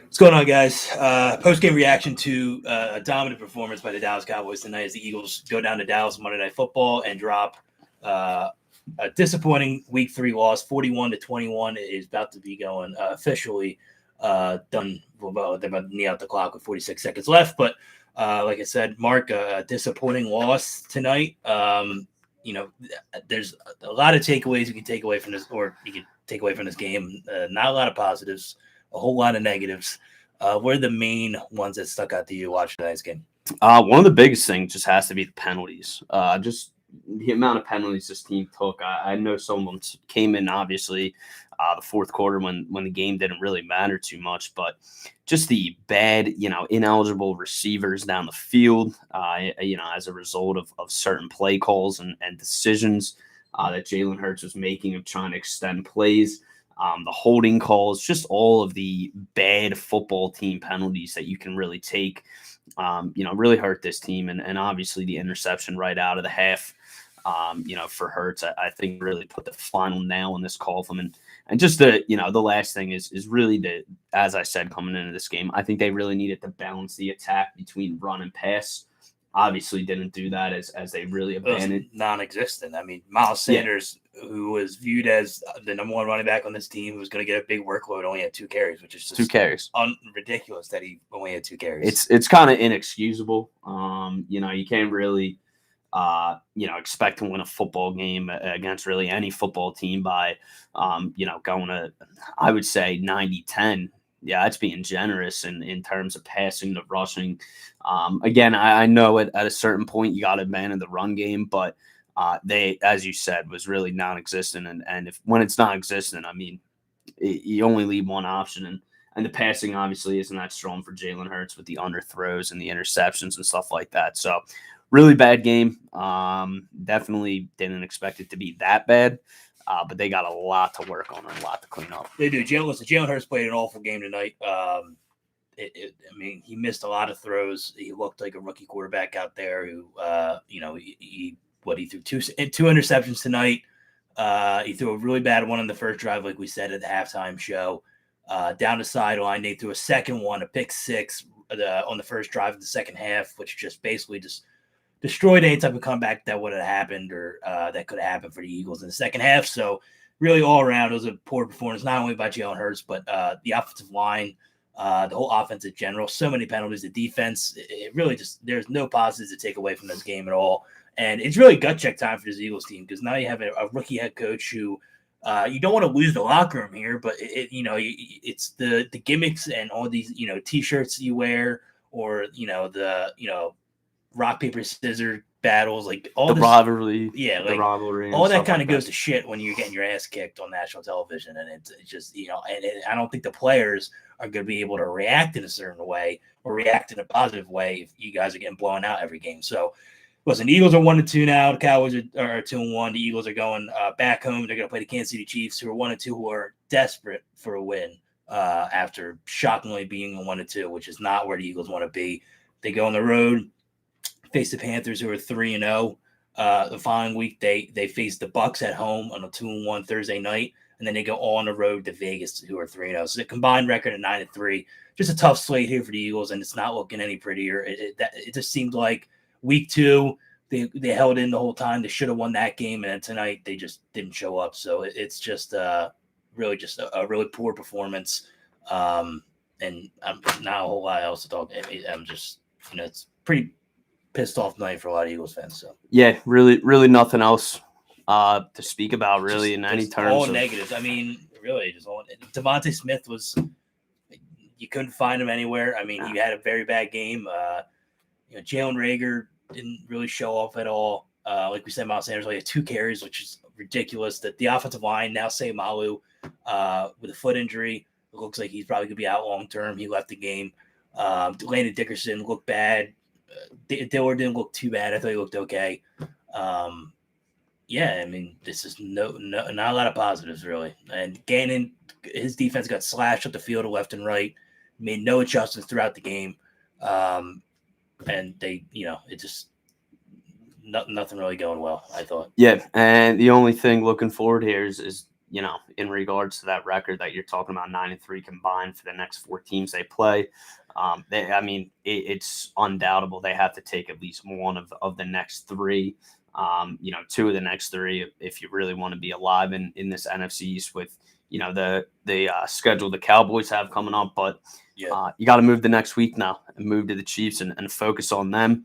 What's going on, guys? Post-game reaction to a dominant performance by the Dallas Cowboys tonight as the Eagles go down to Dallas Monday Night Football and drop uh, a disappointing Week 3 loss, 41-21. It is about to be going officially done. Well, they're about to knee out the clock with 46 seconds left. But like I said, Mark, a disappointing loss tonight. There's a lot of takeaways you can take away from this, or you can take away from this game. Not a lot of positives, a whole lot of negatives. What are the main ones that stuck out to you watching tonight's game? One of the biggest things just has to be the penalties. Just the amount of penalties this team took. I know some of them came in, obviously, the fourth quarter when the game didn't really matter too much, but just the bad, ineligible receivers down the field, as a result of certain play calls and decisions that Jalen Hurts was making of trying to extend plays. The holding calls, just all of the bad football team penalties that you can really take, really hurt this team. And obviously the interception right out of the half, for Hurts, I think really put the final nail in this coffin. And just the last thing is really as I said, coming into this game, I think they really needed to balance the attack between run and pass. Obviously didn't do that as they really abandoned. Non-existent. I mean, Miles Sanders, who was viewed as the number one running back on this team, who was going to get a big workload, only had 2 carries, which is just 2 carries. Ridiculous that he only had 2 carries. It's kind of inexcusable. You can't really, expect to win a football game against really any football team by, going to, I would say 90-10. Yeah, that's being generous in terms of passing to rushing. Again, I know at a certain point you got to abandon the run game, but they, as you said, was really non-existent. And when it's non-existent, I mean, you only leave one option. And the passing obviously isn't that strong for Jalen Hurts with the underthrows and the interceptions and stuff like that. So really bad game. Definitely didn't expect it to be that bad. But they got a lot to work on and a lot to clean up. They do. Jalen Hurts played an awful game tonight. He missed a lot of throws. He looked like a rookie quarterback out there who, he threw two interceptions tonight. He threw a really bad one on the first drive, like we said at the halftime show. Down the sideline, they threw a second one, a pick six on the first drive of the second half, which just basically destroyed any type of comeback that would have happened or that could have happened for the Eagles in the second half. So really all around, it was a poor performance, not only by Jalen Hurts, but the offensive line, the whole offense in general. So many penalties. The defense, it really just, there's no positives to take away from this game at all. And it's really gut check time for this Eagles team because now you have a rookie head coach who you don't want to lose the locker room here, but it's the gimmicks and all these, T-shirts you wear or, the rock, paper, scissors battles, like all the rivalry. Yeah, the rivalry. All that kind of goes to shit when you're getting your ass kicked on national television. And it's just, and I don't think the players are going to be able to react in a certain way or react in a positive way if you guys are getting blown out every game. So, listen, the Eagles are 1-2 now. The Cowboys are 2-1. The Eagles are going back home. They're going to play the Kansas City Chiefs, who are 1-2, who are desperate for a win after shockingly being 1-2, which is not where the Eagles want to be. They go on the road, face the Panthers, who are 3-0. The following week, they face the Bucs at home on a 2-1 Thursday night, and then they go on the road to Vegas, who are 3-0. So the combined record at 9-3. Just a tough slate here for the Eagles, and it's not looking any prettier. It just seemed like week 2, they held in the whole time. They should have won that game, and then tonight they just didn't show up. So it's just really just a really poor performance, and I'm not a whole lot else to talk. I'm just it's pretty pissed off night for a lot of Eagles fans. So yeah, really nothing else to speak about really in any terms. All negatives. I mean, really, just all. Devontae Smith was, you couldn't find him anywhere. I mean, he had a very bad game. Jalen Reagor didn't really show off at all. Like we said, Miles Sanders only had 2 carries, which is ridiculous. That the offensive line now, say Malu with a foot injury, it looks like he's probably gonna be out long term. He left the game. Landon Dickerson looked bad. Dillard didn't look too bad. I thought he looked okay. Yeah, I mean, this is not a lot of positives really. And Gannon, his defense got slashed up the field left and right. Made no adjustments throughout the game. And they, it just nothing really going well, I thought. Yeah, and the only thing looking forward here is in regards to that record that you're talking about, 9-3 combined for the next 4 teams they play. It's undoubtable they have to take at least one of the next 3. 2 of the next 3 if you really want to be alive in this NFC East with the schedule the Cowboys have coming up. But you got to move the next week now and move to the Chiefs and focus on them.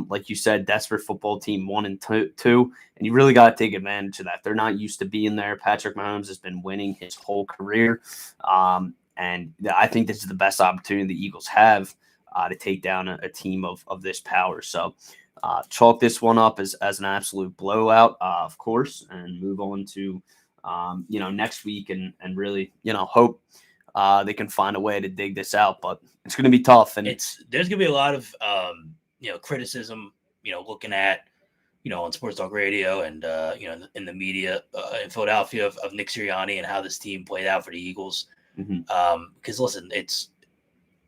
Like you said, desperate football team 1 and 2, and you really got to take advantage of that. They're not used to being there. Patrick Mahomes has been winning his whole career, and I think this is the best opportunity the Eagles have to take down a team of this power. So chalk this one up as an absolute blowout, of course, and move on to next week and really hope they can find a way to dig this out. But it's going to be tough, and there's going to be a lot of criticism, looking at, on Sports Talk Radio and, in the media in Philadelphia of Nick Sirianni and how this team played out for the Eagles. Because listen, it's,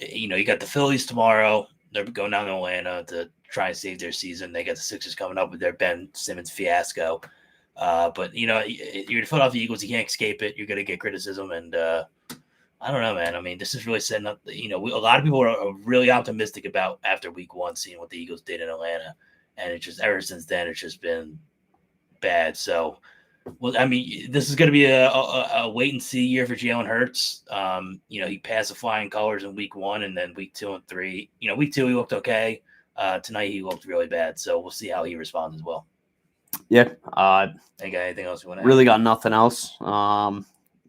you got the Phillies tomorrow. They're going down to Atlanta to try and save their season. They got the Sixers coming up with their Ben Simmons fiasco. But, you're the Philadelphia Eagles. You can't escape it. You're going to get criticism. And I don't know, man. I mean, this is really setting up, a lot of people are really optimistic about after week 1, seeing what the Eagles did in Atlanta. And it just, ever since then, it's just been bad. So, well, I mean, this is going to be a wait and see year for Jalen Hurts. He passed the flying colors in week 1, and then week 2 and 3. Week 2 he looked okay. Tonight he looked really bad. So we'll see how he responds as well. Yeah. Think anything else you want to really got nothing else.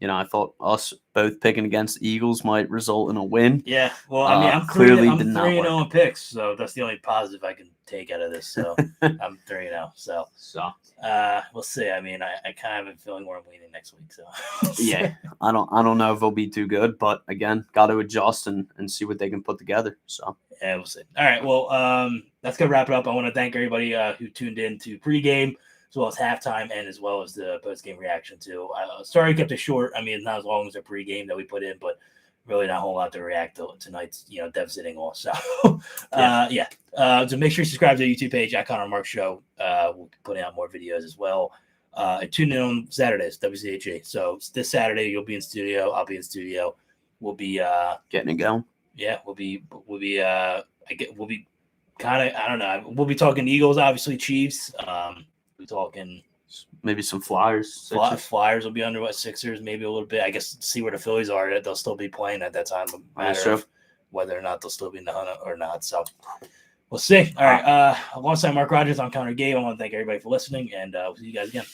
I thought us both picking against the Eagles might result in a win. Yeah, well, I mean, I'm clearly 3-0 in picks, so that's the only positive I can take out of this. So I'm 3-0. So we'll see. I mean, I kind of have a feeling where I'm leaning next week. So yeah, I don't know if they'll be too good, but again, got to adjust and see what they can put together. So yeah, we'll see. All right, well, that's gonna wrap it up. I want to thank everybody who tuned in to pregame, as well as halftime, and as well as the post-game reaction too. Sorry I kept it short. I mean, it's not as long as the pregame that we put in, but really not a whole lot to react to tonight's, devastating loss. So, so make sure you subscribe to the YouTube page at Connor Mark Show. We'll be putting out more videos as well. And tune in on Saturdays, WCHA. So this Saturday you'll be in studio. I'll be in studio. We'll be getting it going. Yeah, we'll be kind of, I don't know. We'll be talking Eagles, obviously Chiefs. We're talking maybe some Flyers. Flyers will be under Sixers, maybe a little bit. I guess see where the Phillies are. They'll still be playing at that time. Matter of whether or not they'll still be in the hunt or not. So we'll see. All right. Alongside Mark Rogers, I'm Connor Gabe. I want to thank everybody for listening, and we'll see you guys again.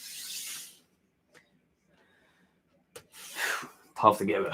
Tough to give it.